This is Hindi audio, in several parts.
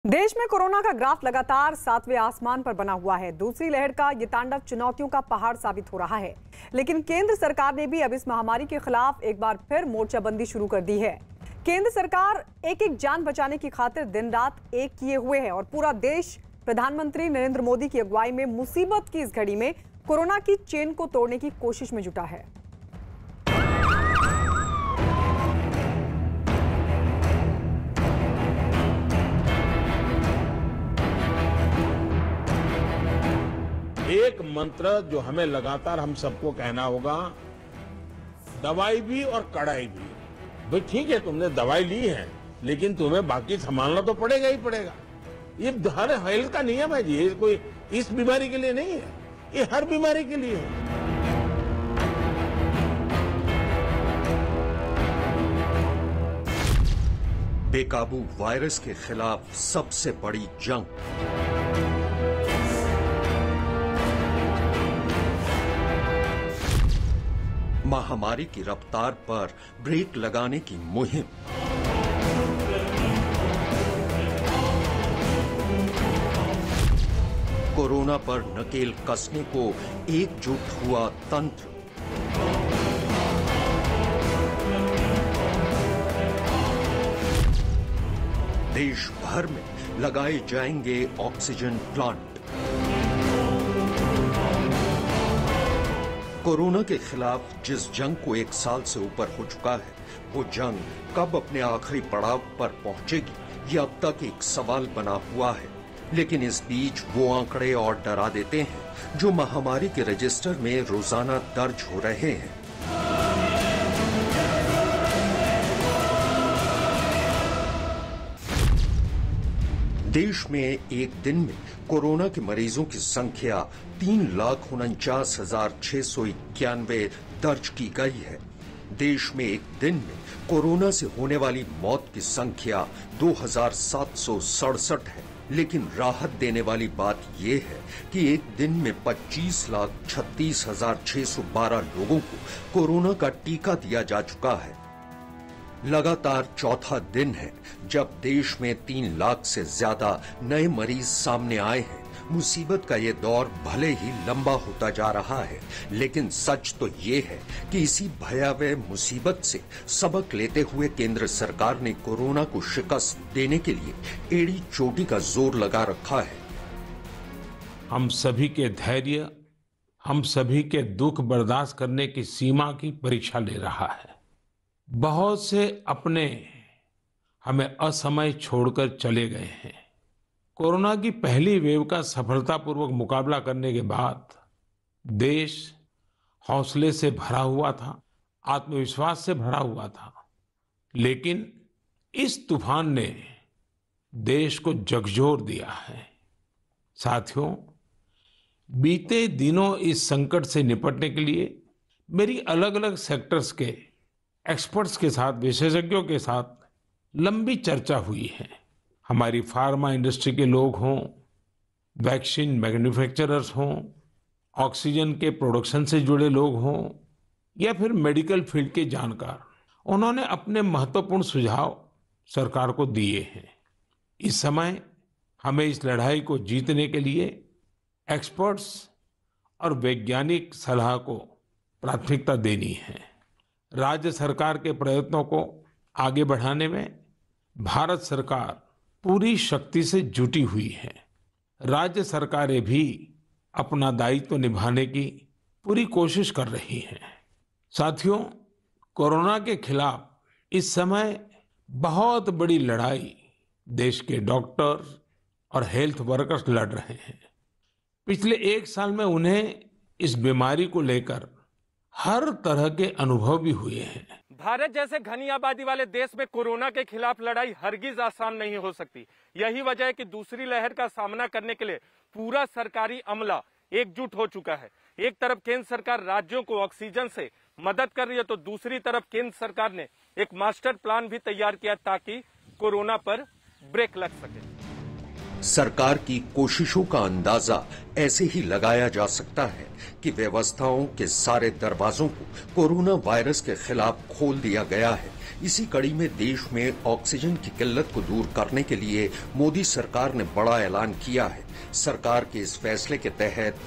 देश में कोरोना का ग्राफ लगातार 7वें आसमान पर बना हुआ है। दूसरी लहर का ये तांडव चुनौतियों का पहाड़ साबित हो रहा है, लेकिन केंद्र सरकार ने भी अब इस महामारी के खिलाफ एक बार फिर मोर्चाबंदी शुरू कर दी है। केंद्र सरकार एक एक जान बचाने की खातिर दिन रात एक किए हुए है और पूरा देश प्रधानमंत्री नरेंद्र मोदी की अगुवाई में मुसीबत की इस घड़ी में कोरोना की चेन को तोड़ने की कोशिश में जुटा है। एक मंत्र जो हमें लगातार हम सबको कहना होगा, दवाई भी और कड़ाई भी। भाई ठीक है, तुमने दवाई ली है, लेकिन तुम्हें बाकी संभालना तो पड़ेगा ही पड़ेगा। ये हर हेल्थ का नियम है जी, ये कोई इस बीमारी के लिए नहीं है, ये हर बीमारी के लिए है। बेकाबू वायरस के खिलाफ सबसे बड़ी जंग। महामारी की रफ्तार पर ब्रेक लगाने की मुहिम। कोरोना पर नकेल कसने को एकजुट हुआ तंत्र। देश भर में लगाए जाएंगे ऑक्सीजन प्लांट। कोरोना के खिलाफ जिस जंग को 1 साल से ऊपर हो चुका है, वो जंग कब अपने आखिरी पड़ाव पर पहुंचेगी, ये अब तक एक सवाल बना हुआ है। लेकिन इस बीच वो आंकड़े और डरा देते हैं जो महामारी के रजिस्टर में रोजाना दर्ज हो रहे हैं। देश में एक दिन में कोरोना के मरीजों की संख्या 3,49,691 दर्ज की गई है। देश में एक दिन में कोरोना से होने वाली मौत की संख्या 2,767 है। लेकिन राहत देने वाली बात यह है कि एक दिन में 25,36,612 लोगों को कोरोना का टीका दिया जा चुका है। लगातार चौथा दिन है जब देश में 3 लाख से ज्यादा नए मरीज सामने आए हैं। मुसीबत का ये दौर भले ही लंबा होता जा रहा है, लेकिन सच तो ये है कि इसी भयावह मुसीबत से सबक लेते हुए केंद्र सरकार ने कोरोना को शिकस्त देने के लिए एड़ी चोटी का जोर लगा रखा है। हम सभी के धैर्य, हम सभी के दुख बर्दाश्त करने की सीमा की परीक्षा ले रहा है। बहुत से अपने हमें असमय छोड़कर चले गए हैं। कोरोना की पहली वेव का सफलतापूर्वक मुकाबला करने के बाद देश हौसले से भरा हुआ था, आत्मविश्वास से भरा हुआ था। लेकिन इस तूफान ने देश को झकझोर दिया है। साथियों, बीते दिनों इस संकट से निपटने के लिए मेरी अलग अलग सेक्टर्स के एक्सपर्ट्स के साथ, विशेषज्ञों के साथ लंबी चर्चा हुई है। हमारी फार्मा इंडस्ट्री के लोग हों, वैक्सीन मैन्युफैक्चरर्स हों, ऑक्सीजन के प्रोडक्शन से जुड़े लोग हों या फिर मेडिकल फील्ड के जानकार, उन्होंने अपने महत्वपूर्ण सुझाव सरकार को दिए हैं। इस समय हमें इस लड़ाई को जीतने के लिए एक्सपर्ट्स और वैज्ञानिक सलाह को प्राथमिकता देनी है। राज्य सरकार के प्रयत्नों को आगे बढ़ाने में भारत सरकार पूरी शक्ति से जुटी हुई है। राज्य सरकारें भी अपना दायित्व निभाने की पूरी कोशिश कर रही हैं। साथियों, कोरोना के खिलाफ इस समय बहुत बड़ी लड़ाई देश के डॉक्टर और हेल्थ वर्कर्स लड़ रहे हैं। पिछले 1 साल में उन्हें इस बीमारी को लेकर हर तरह के अनुभव भी हुए हैं। भारत जैसे घनी आबादी वाले देश में कोरोना के खिलाफ लड़ाई हरगिज आसान नहीं हो सकती। यही वजह है कि दूसरी लहर का सामना करने के लिए पूरा सरकारी अमला एकजुट हो चुका है। एक तरफ केंद्र सरकार राज्यों को ऑक्सीजन से मदद कर रही है, तो दूसरी तरफ केंद्र सरकार ने एक मास्टर प्लान भी तैयार किया ताकि कोरोना पर ब्रेक लग सके। सरकार की कोशिशों का अंदाजा ऐसे ही लगाया जा सकता है कि व्यवस्थाओं के सारे दरवाजों को कोरोना वायरस के खिलाफ खोल दिया गया है। इसी कड़ी में देश में ऑक्सीजन की किल्लत को दूर करने के लिए मोदी सरकार ने बड़ा ऐलान किया है। सरकार के इस फैसले के तहत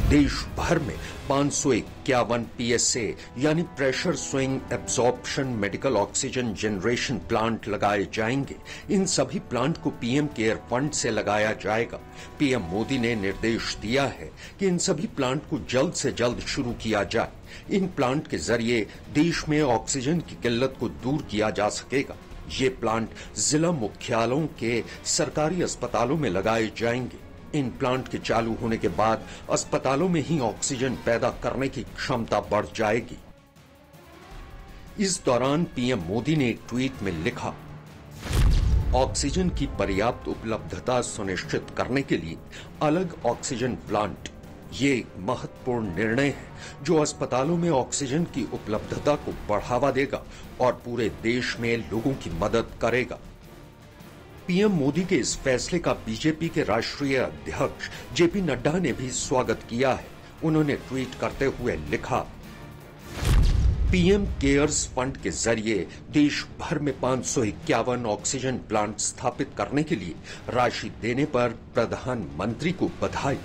देश भर में 551 PSA यानी pressure swing absorption medical oxygen generation plant लगाए जाएंगे। इन सभी प्लांट को पीएम केयर फंड से लगाया जाएगा। पीएम मोदी ने निर्देश दिया है कि इन सभी प्लांट को जल्द से जल्द शुरू किया जाए। इन प्लांट के जरिए देश में ऑक्सीजन की किल्लत को दूर किया जा सकेगा। ये प्लांट जिला मुख्यालयों के सरकारी अस्पतालों में लगाए जाएंगे। इन प्लांट के चालू होने के बाद अस्पतालों में ही ऑक्सीजन पैदा करने की क्षमता बढ़ जाएगी। इस दौरान पीएम मोदी ने एक ट्वीट में लिखा, ऑक्सीजन की पर्याप्त उपलब्धता सुनिश्चित करने के लिए अलग ऑक्सीजन प्लांट, ये एक महत्वपूर्ण निर्णय है जो अस्पतालों में ऑक्सीजन की उपलब्धता को बढ़ावा देगा और पूरे देश में लोगों की मदद करेगा। पीएम मोदी के इस फैसले का बीजेपी के राष्ट्रीय अध्यक्ष जेपी नड्डा ने भी स्वागत किया है। उन्होंने ट्वीट करते हुए लिखा, पीएम केयर्स फंड के जरिए देश भर में 551 ऑक्सीजन प्लांट स्थापित करने के लिए राशि देने पर प्रधानमंत्री को बधाई।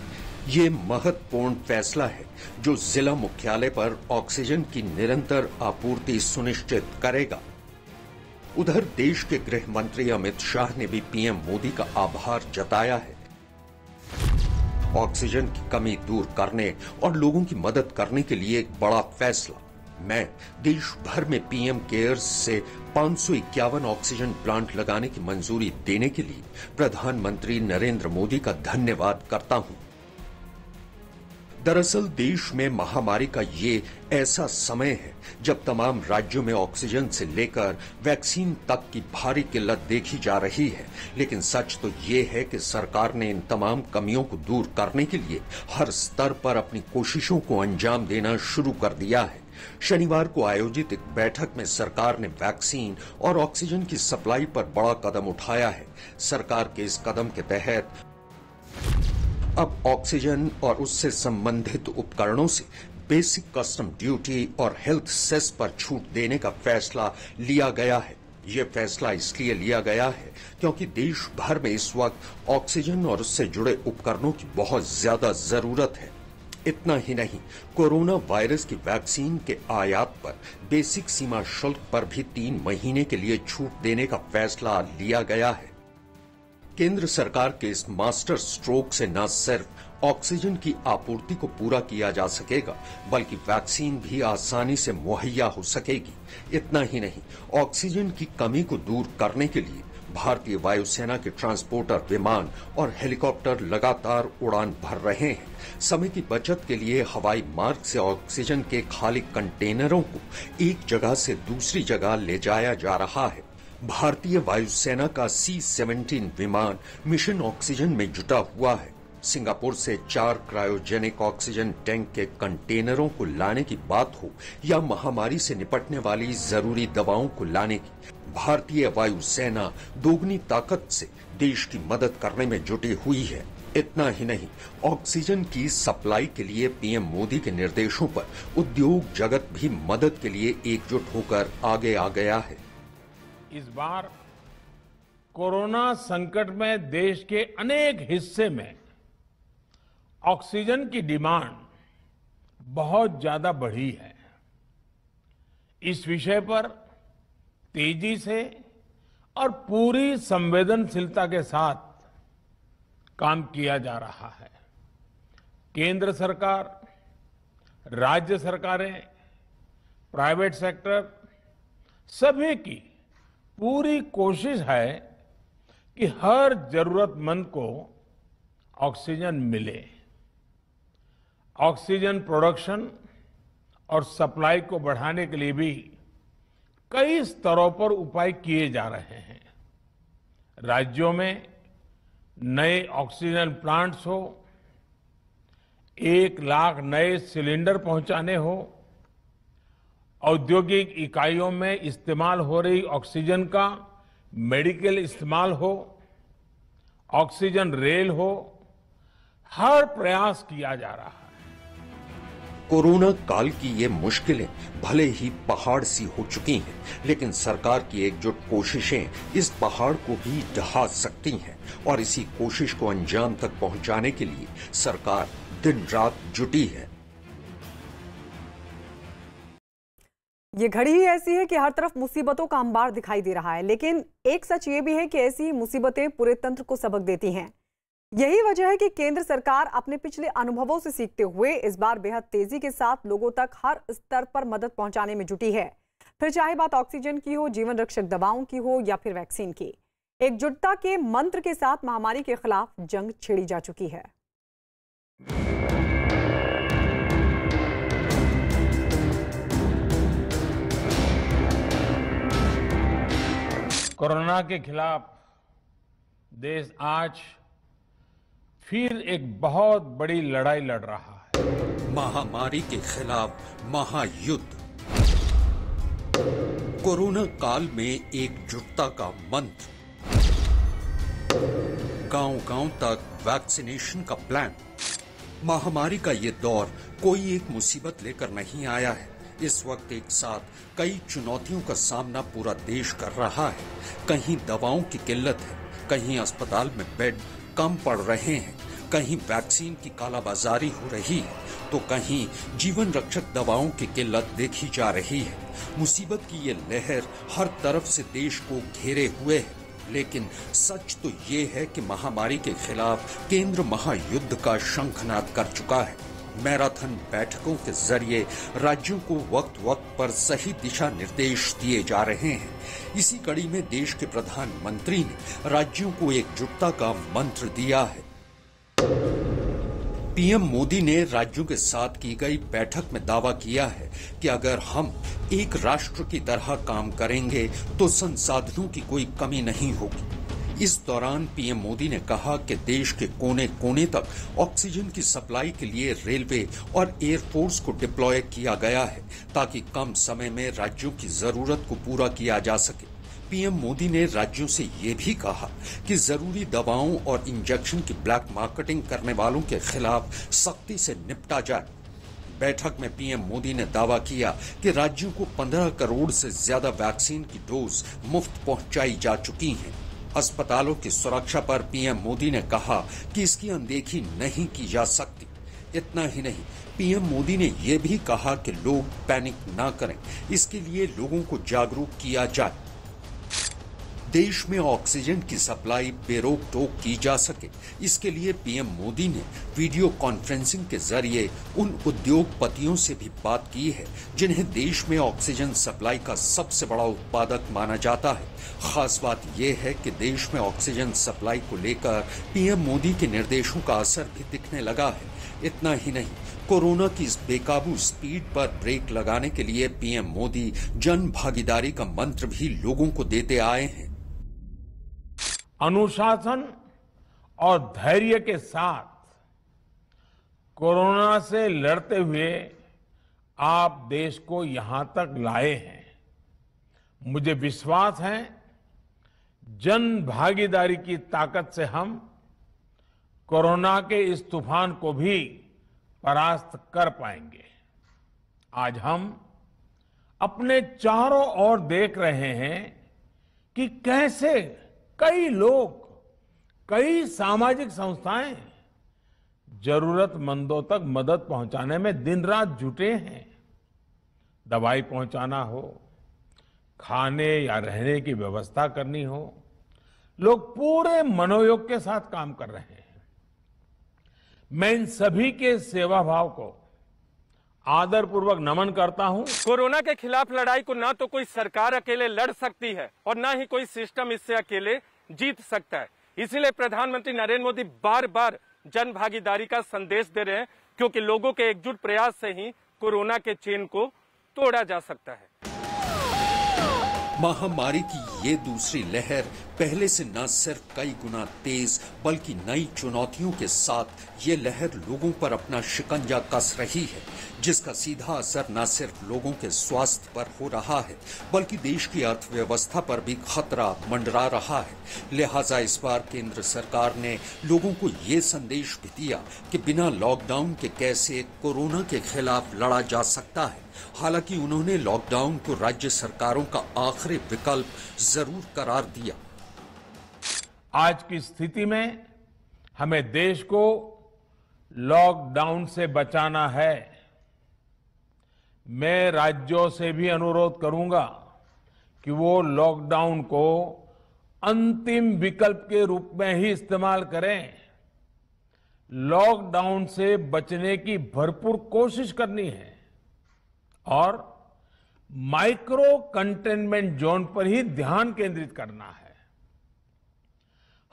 ये महत्वपूर्ण फैसला है जो जिला मुख्यालय पर ऑक्सीजन की निरंतर आपूर्ति सुनिश्चित करेगा। उधर देश के गृह मंत्री अमित शाह ने भी पीएम मोदी का आभार जताया है। ऑक्सीजन की कमी दूर करने और लोगों की मदद करने के लिए एक बड़ा फैसला। मैं देश भर में पीएम केयर्स से 551 ऑक्सीजन प्लांट लगाने की मंजूरी देने के लिए प्रधानमंत्री नरेंद्र मोदी का धन्यवाद करता हूं। दरअसल देश में महामारी का ये ऐसा समय है जब तमाम राज्यों में ऑक्सीजन से लेकर वैक्सीन तक की भारी किल्लत देखी जा रही है। लेकिन सच तो ये है कि सरकार ने इन तमाम कमियों को दूर करने के लिए हर स्तर पर अपनी कोशिशों को अंजाम देना शुरू कर दिया है। शनिवार को आयोजित एक बैठक में सरकार ने वैक्सीन और ऑक्सीजन की सप्लाई पर बड़ा कदम उठाया है। सरकार के इस कदम के तहत अब ऑक्सीजन और उससे संबंधित उपकरणों से बेसिक कस्टम ड्यूटी और हेल्थ सेस पर छूट देने का फैसला लिया गया है। यह फैसला इसलिए लिया गया है क्योंकि देश भर में इस वक्त ऑक्सीजन और उससे जुड़े उपकरणों की बहुत ज्यादा जरूरत है। इतना ही नहीं, कोरोना वायरस की वैक्सीन के आयात पर बेसिक सीमा शुल्क पर भी 3 महीने के लिए छूट देने का फैसला लिया गया है। केंद्र सरकार के इस मास्टर स्ट्रोक से न सिर्फ ऑक्सीजन की आपूर्ति को पूरा किया जा सकेगा बल्कि वैक्सीन भी आसानी से मुहैया हो सकेगी। इतना ही नहीं, ऑक्सीजन की कमी को दूर करने के लिए भारतीय वायुसेना के ट्रांसपोर्टर विमान और हेलीकॉप्टर लगातार उड़ान भर रहे हैं। समय की बचत के लिए हवाई मार्ग से ऑक्सीजन के खाली कंटेनरों को एक जगह से दूसरी जगह ले जाया जा रहा है। भारतीय वायुसेना का C-17 विमान मिशन ऑक्सीजन में जुटा हुआ है। सिंगापुर से 4 क्रायोजेनिक ऑक्सीजन टैंक के कंटेनरों को लाने की बात हो या महामारी से निपटने वाली जरूरी दवाओं को लाने की, भारतीय वायुसेना दोगुनी ताकत से देश की मदद करने में जुटी हुई है। इतना ही नहीं, ऑक्सीजन की सप्लाई के लिए पीएम मोदी के निर्देशों पर उद्योग जगत भी मदद के लिए एकजुट होकर आगे आ गया है। इस बार कोरोना संकट में देश के अनेक हिस्से में ऑक्सीजन की डिमांड बहुत ज्यादा बढ़ी है। इस विषय पर तेजी से और पूरी संवेदनशीलता के साथ काम किया जा रहा है। केंद्र सरकार, राज्य सरकारें, प्राइवेट सेक्टर सभी की पूरी कोशिश है कि हर जरूरतमंद को ऑक्सीजन मिले। ऑक्सीजन प्रोडक्शन और सप्लाई को बढ़ाने के लिए भी कई स्तरों पर उपाय किए जा रहे हैं। राज्यों में नए ऑक्सीजन प्लांट्स हो, 1 लाख नए सिलेंडर पहुंचाने हो, औद्योगिक इकाइयों में इस्तेमाल हो रही ऑक्सीजन का मेडिकल इस्तेमाल हो, ऑक्सीजन रेल हो, हर प्रयास किया जा रहा है। कोरोना काल की ये मुश्किलें भले ही पहाड़ सी हो चुकी हैं, लेकिन सरकार की एकजुट कोशिशें इस पहाड़ को भी ढहा सकती हैं और इसी कोशिश को अंजाम तक पहुंचाने के लिए सरकार दिन रात जुटी है। ये घड़ी ही ऐसी है कि हर तरफ मुसीबतों का अंबार दिखाई दे रहा है, लेकिन एक सच ये भी है कि ऐसी मुसीबतें पूरे तंत्र को सबक देती हैं। यही वजह है कि केंद्र सरकार अपने पिछले अनुभवों से सीखते हुए इस बार बेहद तेजी के साथ लोगों तक हर स्तर पर मदद पहुंचाने में जुटी है। फिर चाहे बात ऑक्सीजन की हो, जीवन रक्षक दवाओं की हो या फिर वैक्सीन की, एकजुटता के मंत्र के साथ महामारी के खिलाफ जंग छेड़ी जा चुकी है। कोरोना के खिलाफ देश आज फिर एक बहुत बड़ी लड़ाई लड़ रहा है। महामारी के खिलाफ महायुद्ध। कोरोना काल में एकजुटता का मंत्र, गांव-गांव तक वैक्सीनेशन का प्लान। महामारी का ये दौर कोई एक मुसीबत लेकर नहीं आया है। इस वक्त एक साथ कई चुनौतियों का सामना पूरा देश कर रहा है। कहीं दवाओं की किल्लत है, कहीं अस्पताल में बेड कम पड़ रहे हैं, कहीं वैक्सीन की कालाबाजारी हो रही है, तो कहीं जीवन रक्षक दवाओं की किल्लत देखी जा रही है। मुसीबत की ये लहर हर तरफ से देश को घेरे हुए है, लेकिन सच तो ये है कि महामारी के खिलाफ केंद्र महायुद्ध का शंखनाद कर चुका है। मैराथन बैठकों के जरिए राज्यों को वक्त वक्त पर सही दिशा निर्देश दिए जा रहे हैं। इसी कड़ी में देश के प्रधानमंत्री ने राज्यों को एकजुटता का मंत्र दिया है। पीएम मोदी ने राज्यों के साथ की गई बैठक में दावा किया है कि अगर हम एक राष्ट्र की तरह काम करेंगे तो संसाधनों की कोई कमी नहीं होगी। इस दौरान पीएम मोदी ने कहा कि देश के कोने कोने तक ऑक्सीजन की सप्लाई के लिए रेलवे और एयरफोर्स को डिप्लॉय किया गया है, ताकि कम समय में राज्यों की जरूरत को पूरा किया जा सके। पीएम मोदी ने राज्यों से ये भी कहा कि जरूरी दवाओं और इंजेक्शन की ब्लैक मार्केटिंग करने वालों के खिलाफ सख्ती से निपटा जाए। बैठक में पीएम मोदी ने दावा किया कि राज्यों को 15 करोड़ से ज्यादा वैक्सीन की डोज मुफ्त पहुंचाई जा चुकी हैं। अस्पतालों की सुरक्षा पर पीएम मोदी ने कहा कि इसकी अनदेखी नहीं की जा सकती। इतना ही नहीं, पीएम मोदी ने यह भी कहा कि लोग पैनिक ना करें, इसके लिए लोगों को जागरूक किया जाए। देश में ऑक्सीजन की सप्लाई बेरोक टोक की जा सके, इसके लिए पीएम मोदी ने वीडियो कॉन्फ्रेंसिंग के जरिए उन उद्योगपतियों से भी बात की है जिन्हें देश में ऑक्सीजन सप्लाई का सबसे बड़ा उत्पादक माना जाता है। खास बात यह है कि देश में ऑक्सीजन सप्लाई को लेकर पीएम मोदी के निर्देशों का असर भी दिखने लगा है। इतना ही नहीं, कोरोना की इस बेकाबू स्पीड पर ब्रेक लगाने के लिए पीएम मोदी जन भागीदारी का मंत्र भी लोगों को देते आए हैं। अनुशासन और धैर्य के साथ कोरोना से लड़ते हुए आप देश को यहां तक लाए हैं। मुझे विश्वास है जन भागीदारी की ताकत से हम कोरोना के इस तूफान को भी परास्त कर पाएंगे। आज हम अपने चारों ओर देख रहे हैं कि कैसे कई लोग, कई सामाजिक संस्थाएं जरूरतमंदों तक मदद पहुंचाने में दिन रात जुटे हैं। दवाई पहुंचाना हो, खाने या रहने की व्यवस्था करनी हो, लोग पूरे मनोयोग के साथ काम कर रहे हैं। मैं इन सभी के सेवा भाव को आदरपूर्वक नमन करता हूं। कोरोना के खिलाफ लड़ाई को ना तो कोई सरकार अकेले लड़ सकती है और ना ही कोई सिस्टम इससे अकेले जीत सकता है। इसीलिए प्रधानमंत्री नरेंद्र मोदी बार बार जन भागीदारी का संदेश दे रहे हैं, क्योंकि लोगों के एकजुट प्रयास से ही कोरोना के चेन को तोड़ा जा सकता है। महामारी की ये दूसरी लहर पहले से न सिर्फ कई गुना तेज बल्कि नई चुनौतियों के साथ ये लहर लोगों पर अपना शिकंजा कस रही है। जिसका सीधा असर न सिर्फ लोगों के स्वास्थ्य पर हो रहा है बल्कि देश की अर्थव्यवस्था पर भी खतरा मंडरा रहा है। लिहाजा इस बार केंद्र सरकार ने लोगों को ये संदेश भी दिया कि बिना लॉकडाउन के कैसे कोरोना के खिलाफ लड़ा जा सकता है। हालांकि उन्होंने लॉकडाउन को राज्य सरकारों का आखिरी विकल्प जरूर करार दिया। आज की स्थिति में हमें देश को लॉकडाउन से बचाना है। मैं राज्यों से भी अनुरोध करूंगा कि वो लॉकडाउन को अंतिम विकल्प के रूप में ही इस्तेमाल करें। लॉकडाउन से बचने की भरपूर कोशिश करनी है और माइक्रो कंटेनमेंट जोन पर ही ध्यान केंद्रित करना है।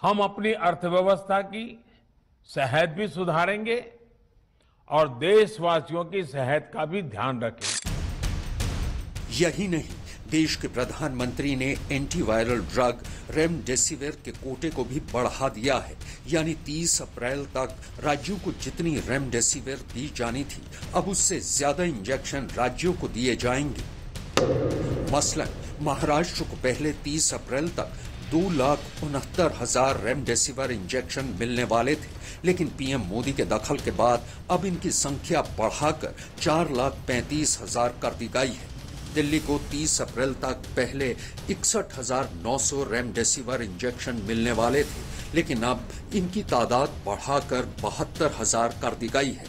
हम अपनी अर्थव्यवस्था की सेहत भी सुधारेंगे और देशवासियों की सेहत का भी ध्यान रखेंगे। यही नहीं, देश के प्रधानमंत्री ने एंटीवायरल ड्रग रेमडेसिविर के कोटे को भी बढ़ा दिया है। यानी 30 अप्रैल तक राज्यों को जितनी रेमडेसिविर दी जानी थी, अब उससे ज्यादा इंजेक्शन राज्यों को दिए जाएंगे। मसलन महाराष्ट्र को पहले 30 अप्रैल तक 2,69,000 रेमडेसिविर इंजेक्शन मिलने वाले थे, लेकिन पीएम मोदी के दखल के बाद अब इनकी संख्या बढ़ाकर 4,35,000 कर दी गई है। दिल्ली को 30 अप्रैल तक पहले 61,900 रेमडेसिविर इंजेक्शन मिलने वाले थे, लेकिन अब इनकी तादाद बढ़ाकर 72,000 कर दी गई है।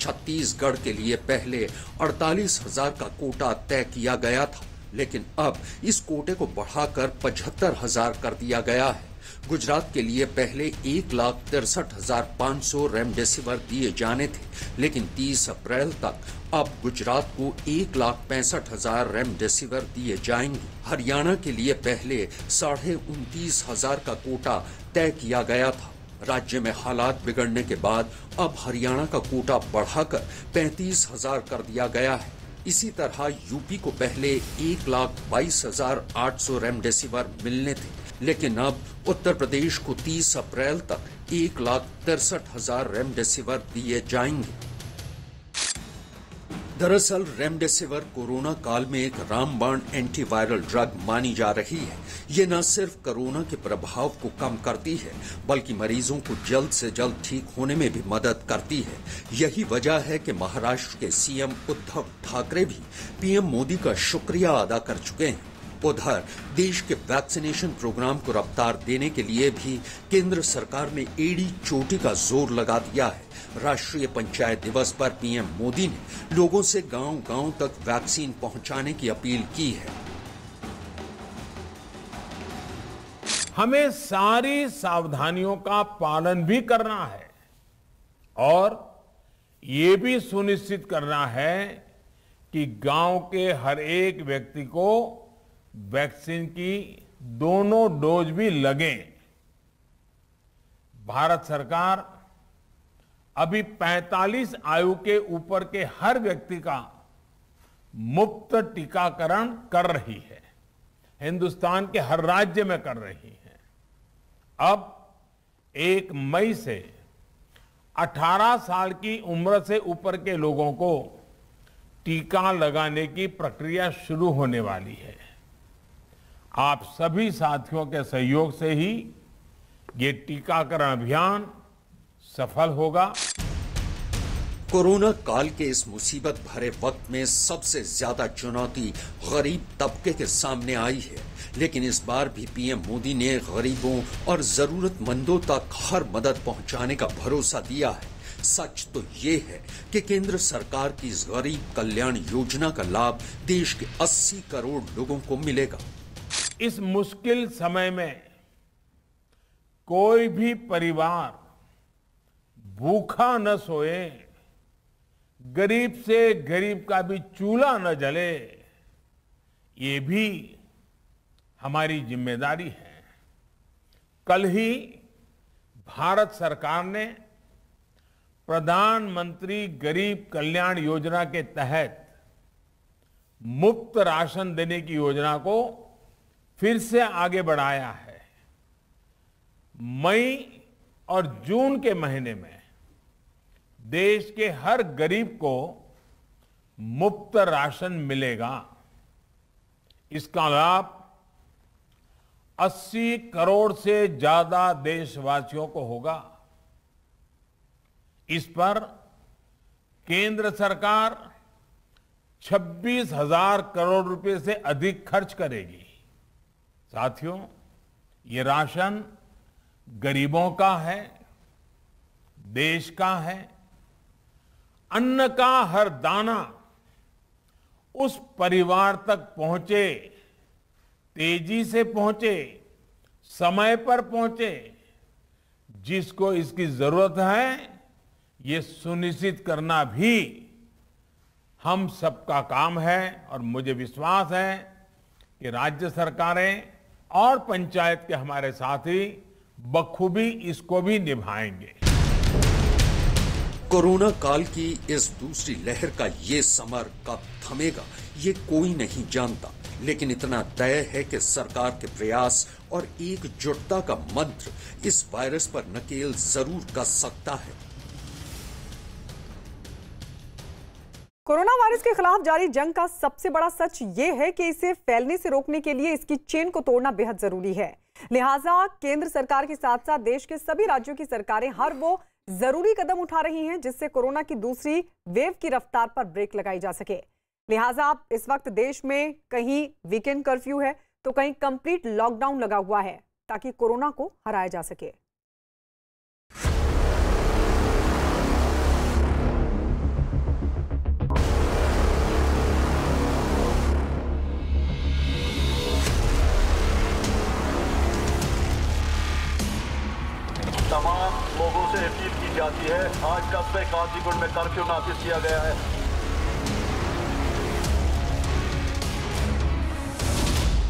छत्तीसगढ़ के लिए पहले 48,000 का कोटा तय किया गया था, लेकिन अब इस कोटे को बढ़ाकर 75,000 कर दिया गया है। गुजरात के लिए पहले 1,63,500 रेमडेसिविर दिए जाने थे, लेकिन 30 अप्रैल तक अब गुजरात को 1,65,000 रेमडेसिविर दिए जाएंगे। हरियाणा के लिए पहले 29,500 का कोटा तय किया गया था। राज्य में हालात बिगड़ने के बाद अब हरियाणा का कोटा बढ़ाकर 35,000 कर दिया गया है। इसी तरह यूपी को पहले 1,22,800 रेमडेसिविर मिलने थे, लेकिन अब उत्तर प्रदेश को 30 अप्रैल तक 1,63,000 रेमडेसिविर दिए जाएंगे। दरअसल रेमडेसिविर कोरोना काल में एक रामबाण एंटीवायरल ड्रग मानी जा रही है। ये न सिर्फ कोरोना के प्रभाव को कम करती है, बल्कि मरीजों को जल्द से जल्द ठीक होने में भी मदद करती है। यही वजह है कि महाराष्ट्र के सीएम उद्धव ठाकरे भी पीएम मोदी का शुक्रिया अदा कर चुके हैं। उधर देश के वैक्सीनेशन प्रोग्राम को रफ्तार देने के लिए भी केंद्र सरकार ने एड़ी चोटी का जोर लगा दिया है। राष्ट्रीय पंचायत दिवस पर पीएम मोदी ने लोगों से गांव-गांव तक वैक्सीन पहुंचाने की अपील की है। हमें सारी सावधानियों का पालन भी करना है और ये भी सुनिश्चित करना है कि गांव के हर एक व्यक्ति को वैक्सीन की दोनों डोज भी लगें। भारत सरकार अभी 45 आयु के ऊपर के हर व्यक्ति का मुफ्त टीकाकरण कर रही है। हिंदुस्तान के हर राज्य में कर रही है। अब 1 मई से 18 साल की उम्र से ऊपर के लोगों को टीका लगाने की प्रक्रिया शुरू होने वाली है। आप सभी साथियों के सहयोग से ही ये टीकाकरण अभियान सफल होगा। कोरोना काल के इस मुसीबत भरे वक्त में सबसे ज्यादा चुनौती गरीब तबके के सामने आई है, लेकिन इस बार भी पीएम मोदी ने गरीबों और जरूरतमंदों तक हर मदद पहुंचाने का भरोसा दिया है। सच तो ये है कि केंद्र सरकार की इस गरीब कल्याण योजना का लाभ देश के 80 करोड़ लोगों को मिलेगा। इस मुश्किल समय में कोई भी परिवार भूखा न सोए, गरीब से गरीब का भी चूल्हा न जले, ये भी हमारी जिम्मेदारी है। कल ही भारत सरकार ने प्रधानमंत्री गरीब कल्याण योजना के तहत मुफ्त राशन देने की योजना को फिर से आगे बढ़ाया है। मई और जून के महीने में देश के हर गरीब को मुफ्त राशन मिलेगा। इसका लाभ 80 करोड़ से ज्यादा देशवासियों को होगा। इस पर केंद्र सरकार 26,000 करोड़ रुपए से अधिक खर्च करेगी। साथियों, ये राशन गरीबों का है, देश का है। अन्न का हर दाना उस परिवार तक पहुंचे, तेजी से पहुंचे, समय पर पहुंचे, जिसको इसकी जरूरत है, ये सुनिश्चित करना भी हम सबका काम है। और मुझे विश्वास है कि राज्य सरकारें और पंचायत के हमारे साथी बखूबी इसको भी निभाएंगे। कोरोना काल की इस दूसरी लहर का ये समर कब थमेगा, ये कोई नहीं जानता, लेकिन इतना तय है कि सरकार के प्रयास और एकजुटता का मंत्र इस वायरस पर नकेल जरूर कस सकता है। कोरोना वायरस के खिलाफ जारी जंग का सबसे बड़ा सच ये है कि इसे फैलने से रोकने के लिए इसकी चेन को तोड़ना बेहद जरूरी है। लिहाजा केंद्र सरकार के साथ साथ देश के सभी राज्यों की सरकारें हर वो जरूरी कदम उठा रही हैं जिससे कोरोना की दूसरी वेव की रफ्तार पर ब्रेक लगाई जा सके। लिहाजा इस वक्त देश में कहीं वीकेंड कर्फ्यू है तो कहीं कंप्लीट लॉकडाउन लगा हुआ है ताकि कोरोना को हराया जा सके। तमाम लोगों से अपील की जाती है, आज कस्बे काजीगुंड में कर्फ्यू नाफिज किया गया है।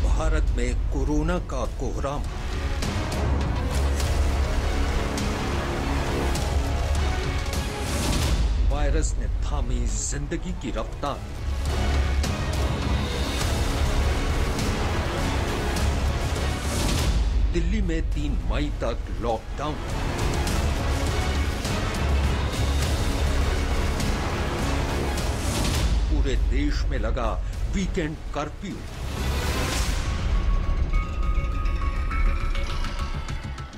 भारत में कोरोना का कोहराम। वायरस ने थामी जिंदगी की रफ्तार। दिल्ली में 3 मई तक लॉकडाउन। पूरे देश में लगा वीकेंड कर्फ्यू।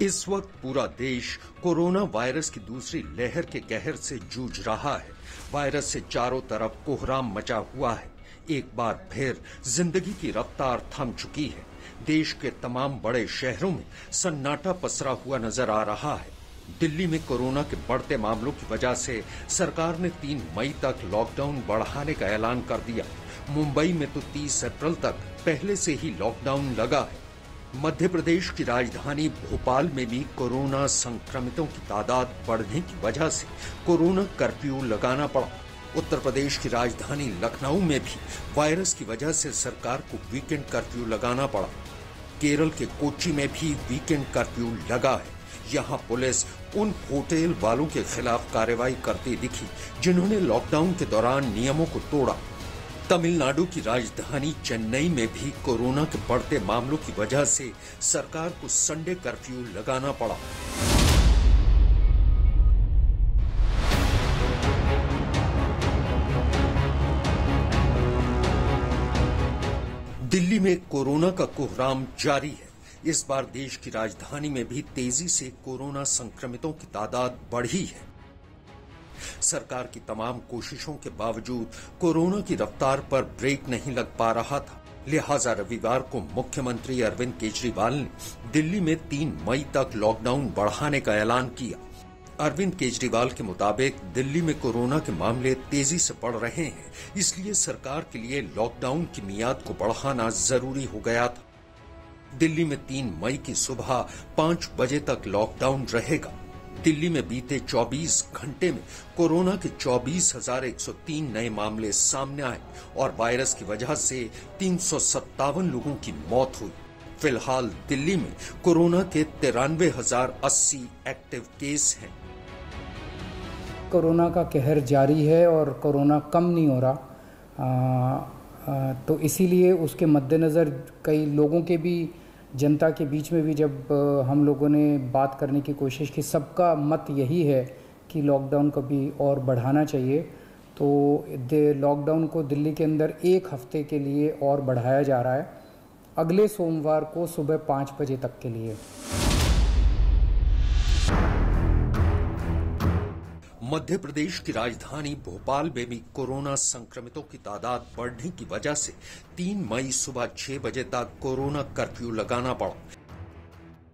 इस वक्त पूरा देश कोरोना वायरस की दूसरी लहर के कहर से जूझ रहा है। वायरस से चारों तरफ कोहराम मचा हुआ है। एक बार फिर जिंदगी की रफ्तार थम चुकी है। देश के तमाम बड़े शहरों में सन्नाटा पसरा हुआ नजर आ रहा है। दिल्ली में कोरोना के बढ़ते मामलों की वजह से सरकार ने 3 मई तक लॉकडाउन बढ़ाने का ऐलान कर दिया। मुंबई में तो 30 अप्रैल तक पहले से ही लॉकडाउन लगा है। मध्य प्रदेश की राजधानी भोपाल में भी कोरोना संक्रमितों की तादाद बढ़ने की वजह से कोरोना कर्फ्यू लगाना पड़ा। उत्तर प्रदेश की राजधानी लखनऊ में भी वायरस की वजह से सरकार को वीकेंड कर्फ्यू लगाना पड़ा। केरल के कोच्चि में भी वीकेंड कर्फ्यू लगा है। यहाँ पुलिस उन होटल वालों के खिलाफ कार्रवाई करती दिखी जिन्होंने लॉकडाउन के दौरान नियमों को तोड़ा। तमिलनाडु की राजधानी चेन्नई में भी कोरोना के बढ़ते मामलों की वजह से सरकार को संडे कर्फ्यू लगाना पड़ा। दिल्ली में कोरोना का कोहराम जारी है। इस बार देश की राजधानी में भी तेजी से कोरोना संक्रमितों की तादाद बढ़ी है। सरकार की तमाम कोशिशों के बावजूद कोरोना की रफ्तार पर ब्रेक नहीं लग पा रहा था। लिहाजा रविवार को मुख्यमंत्री अरविंद केजरीवाल ने दिल्ली में 3 मई तक लॉकडाउन बढ़ाने का ऐलान किया। अरविंद केजरीवाल के मुताबिक दिल्ली में कोरोना के मामले तेजी से बढ़ रहे हैं, इसलिए सरकार के लिए लॉकडाउन की मियाद को बढ़ाना जरूरी हो गया था। दिल्ली में 3 मई की सुबह 5 बजे तक लॉकडाउन रहेगा। दिल्ली में बीते 24 घंटे में कोरोना के 24,103 नए मामले सामने आए और वायरस की वजह से 357 लोगों की मौत हुई। फिलहाल दिल्ली में कोरोना के 93,080 एक्टिव केस हैं। कोरोना का कहर जारी है और कोरोना कम नहीं हो रहा, तो इसीलिए उसके मद्देनज़र कई लोगों के भी, जनता के बीच में भी जब हम लोगों ने बात करने की कोशिश की, सबका मत यही है कि लॉकडाउन को भी और बढ़ाना चाहिए। तो लॉकडाउन को दिल्ली के अंदर 1 हफ्ते के लिए और बढ़ाया जा रहा है, अगले सोमवार को सुबह 5 बजे तक के लिए। मध्य प्रदेश की राजधानी भोपाल में भी कोरोना संक्रमितों की तादाद बढ़ने की वजह से 3 मई सुबह 6 बजे तक कोरोना कर्फ्यू लगाना पड़ा।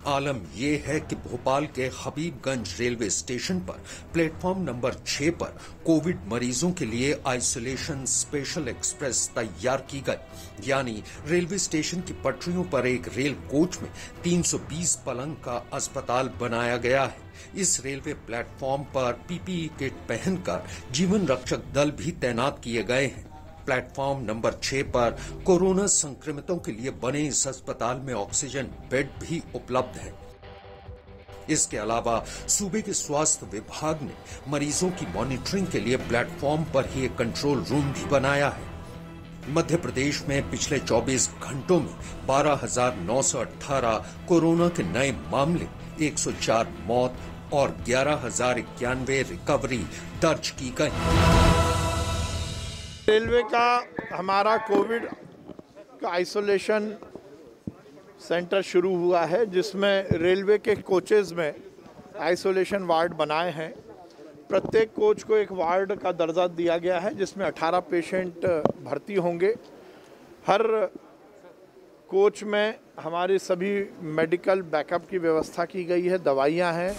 आलम यह है कि भोपाल के हबीबगंज रेलवे स्टेशन पर प्लेटफॉर्म नंबर 6 पर कोविड मरीजों के लिए आइसोलेशन स्पेशल एक्सप्रेस तैयार की गई, यानी रेलवे स्टेशन की पटरियों पर एक रेल कोच में 320 पलंग का अस्पताल बनाया गया है। इस रेलवे प्लेटफॉर्म पर पीपीई किट पहनकर जीवन रक्षक दल भी तैनात किए गए हैं। प्लेटफॉर्म नंबर 6 पर कोरोना संक्रमितों के लिए बने इस अस्पताल में ऑक्सीजन बेड भी उपलब्ध है। इसके अलावा सूबे के स्वास्थ्य विभाग ने मरीजों की मॉनिटरिंग के लिए प्लेटफॉर्म पर ही एक कंट्रोल रूम भी बनाया है। मध्य प्रदेश में पिछले 24 घंटों में 12,918 कोरोना के नए मामले, 104 मौत और 11,091 रिकवरी दर्ज की गई। रेलवे का हमारा कोविड का आइसोलेशन सेंटर शुरू हुआ है, जिसमें रेलवे के कोचेज में आइसोलेशन वार्ड बनाए हैं। प्रत्येक कोच को एक वार्ड का दर्जा दिया गया है, जिसमें 18 पेशेंट भर्ती होंगे। हर कोच में हमारी सभी मेडिकल बैकअप की व्यवस्था की गई है, दवाइयाँ हैं।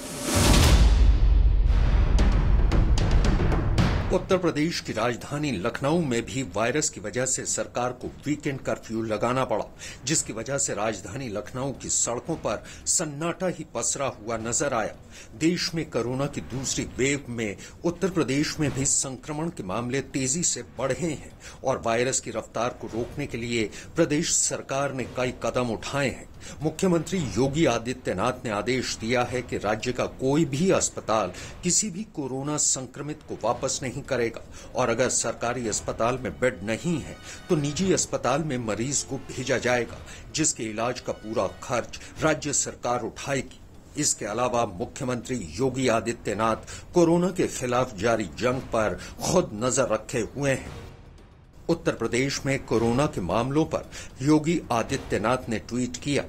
उत्तर प्रदेश की राजधानी लखनऊ में भी वायरस की वजह से सरकार को वीकेंड कर्फ्यू लगाना पड़ा, जिसकी वजह से राजधानी लखनऊ की सड़कों पर सन्नाटा ही पसरा हुआ नजर आया। देश में कोरोना की दूसरी वेव में उत्तर प्रदेश में भी संक्रमण के मामले तेजी से बढ़े हैं और वायरस की रफ्तार को रोकने के लिए प्रदेश सरकार ने कई कदम उठाए हैं। मुख्यमंत्री योगी आदित्यनाथ ने आदेश दिया है कि राज्य का कोई भी अस्पताल किसी भी कोरोना संक्रमित को वापस नहीं करेगा और अगर सरकारी अस्पताल में बेड नहीं है तो निजी अस्पताल में मरीज को भेजा जाएगा, जिसके इलाज का पूरा खर्च राज्य सरकार उठाएगी। इसके अलावा मुख्यमंत्री योगी आदित्यनाथ कोरोना के खिलाफ जारी जंग पर खुद नजर रखे हुए हैं। उत्तर प्रदेश में कोरोना के मामलों पर योगी आदित्यनाथ ने ट्वीट किया,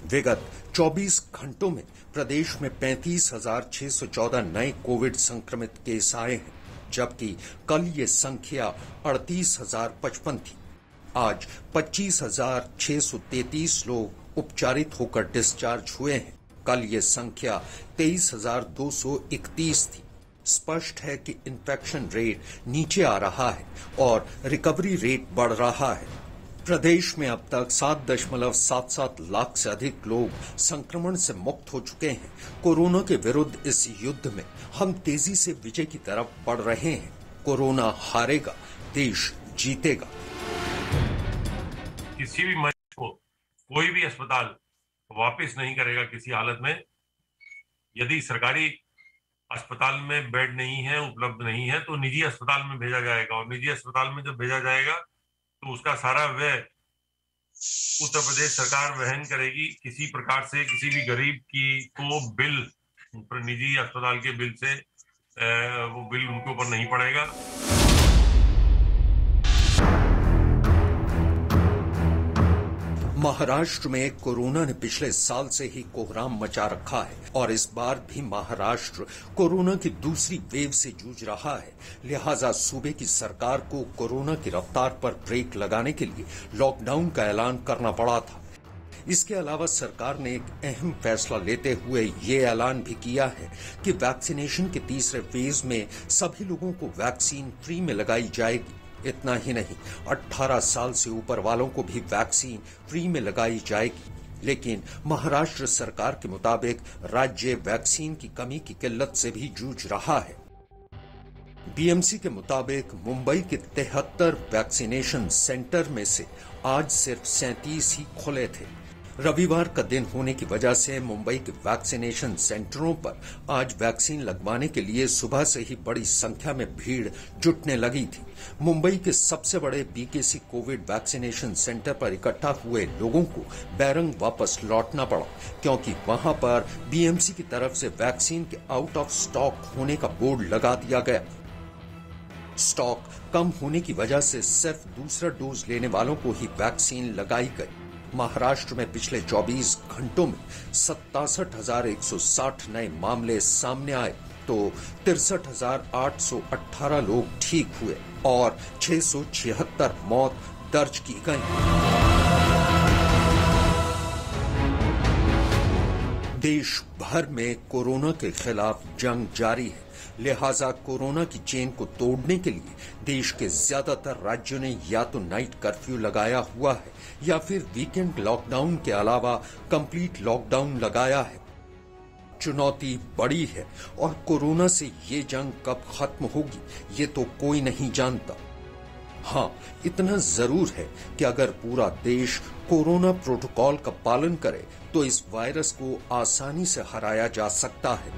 विगत 24 घंटों में प्रदेश में 35,614 नए कोविड संक्रमित केस आए हैं, जबकि कल ये संख्या 38,055 थी। आज 25,633 लोग उपचारित होकर डिस्चार्ज हुए हैं। कल ये संख्या 23,231 थी। स्पष्ट है कि इन्फेक्शन रेट नीचे आ रहा है और रिकवरी रेट बढ़ रहा है। प्रदेश में अब तक 7.77 लाख से अधिक लोग संक्रमण से मुक्त हो चुके हैं। कोरोना के विरुद्ध इस युद्ध में हम तेजी से विजय की तरफ बढ़ रहे हैं। कोरोना हारेगा, देश जीतेगा। किसी भी मरीज को कोई भी अस्पताल वापस नहीं करेगा किसी हालत में। यदि सरकारी अस्पताल में बेड नहीं है, उपलब्ध नहीं है, तो निजी अस्पताल में भेजा जाएगा और निजी अस्पताल में जब भेजा जाएगा तो उसका सारा व्यय उत्तर प्रदेश सरकार वहन करेगी। किसी प्रकार से किसी भी गरीब की को बिल निजी अस्पताल के बिल से वो बिल उनके ऊपर नहीं पड़ेगा। महाराष्ट्र में कोरोना ने पिछले साल से ही कोहराम मचा रखा है और इस बार भी महाराष्ट्र कोरोना की दूसरी वेव से जूझ रहा है। लिहाजा सूबे की सरकार को कोरोना की रफ्तार पर ब्रेक लगाने के लिए लॉकडाउन का ऐलान करना पड़ा था। इसके अलावा सरकार ने एक अहम फैसला लेते हुए ये ऐलान भी किया है कि वैक्सीनेशन के तीसरे फेज में सभी लोगों को वैक्सीन फ्री में लगाई जाएगी। इतना ही नहीं, 18 साल से ऊपर वालों को भी वैक्सीन फ्री में लगाई जाएगी। लेकिन महाराष्ट्र सरकार के मुताबिक राज्य वैक्सीन की कमी की किल्लत से भी जूझ रहा है। बीएमसी के मुताबिक मुंबई के 73 वैक्सीनेशन सेंटर में से आज सिर्फ 37 ही खुले थे। रविवार का दिन होने की वजह से मुंबई के वैक्सीनेशन सेंटरों पर आज वैक्सीन लगवाने के लिए सुबह से ही बड़ी संख्या में भीड़ जुटने लगी थी। मुंबई के सबसे बड़े बीकेसी कोविड वैक्सीनेशन सेंटर पर इकट्ठा हुए लोगों को बैरंग वापस लौटना पड़ा, क्योंकि वहां पर बीएमसी की तरफ से वैक्सीन के आउट ऑफ स्टॉक होने का बोर्ड लगा दिया गया। स्टॉक कम होने की वजह से सिर्फ दूसरा डोज लेने वालों को ही वैक्सीन लगाई गई। महाराष्ट्र में पिछले 24 घंटों में 67,160 नए मामले सामने आए तो 63,818 लोग ठीक हुए और 676 मौत दर्ज की गई। देश भर में कोरोना के खिलाफ जंग जारी है, लिहाजा कोरोना की चेन को तोड़ने के लिए देश के ज्यादातर राज्यों ने या तो नाइट कर्फ्यू लगाया हुआ है या फिर वीकेंड लॉकडाउन के अलावा कंप्लीट लॉकडाउन लगाया है। चुनौती बड़ी है और कोरोना से ये जंग कब खत्म होगी ये तो कोई नहीं जानता। हाँ, इतना जरूर है कि अगर पूरा देश कोरोना प्रोटोकॉल का पालन करे तो इस वायरस को आसानी से हराया जा सकता है।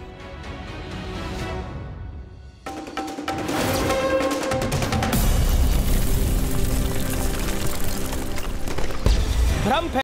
भ्रम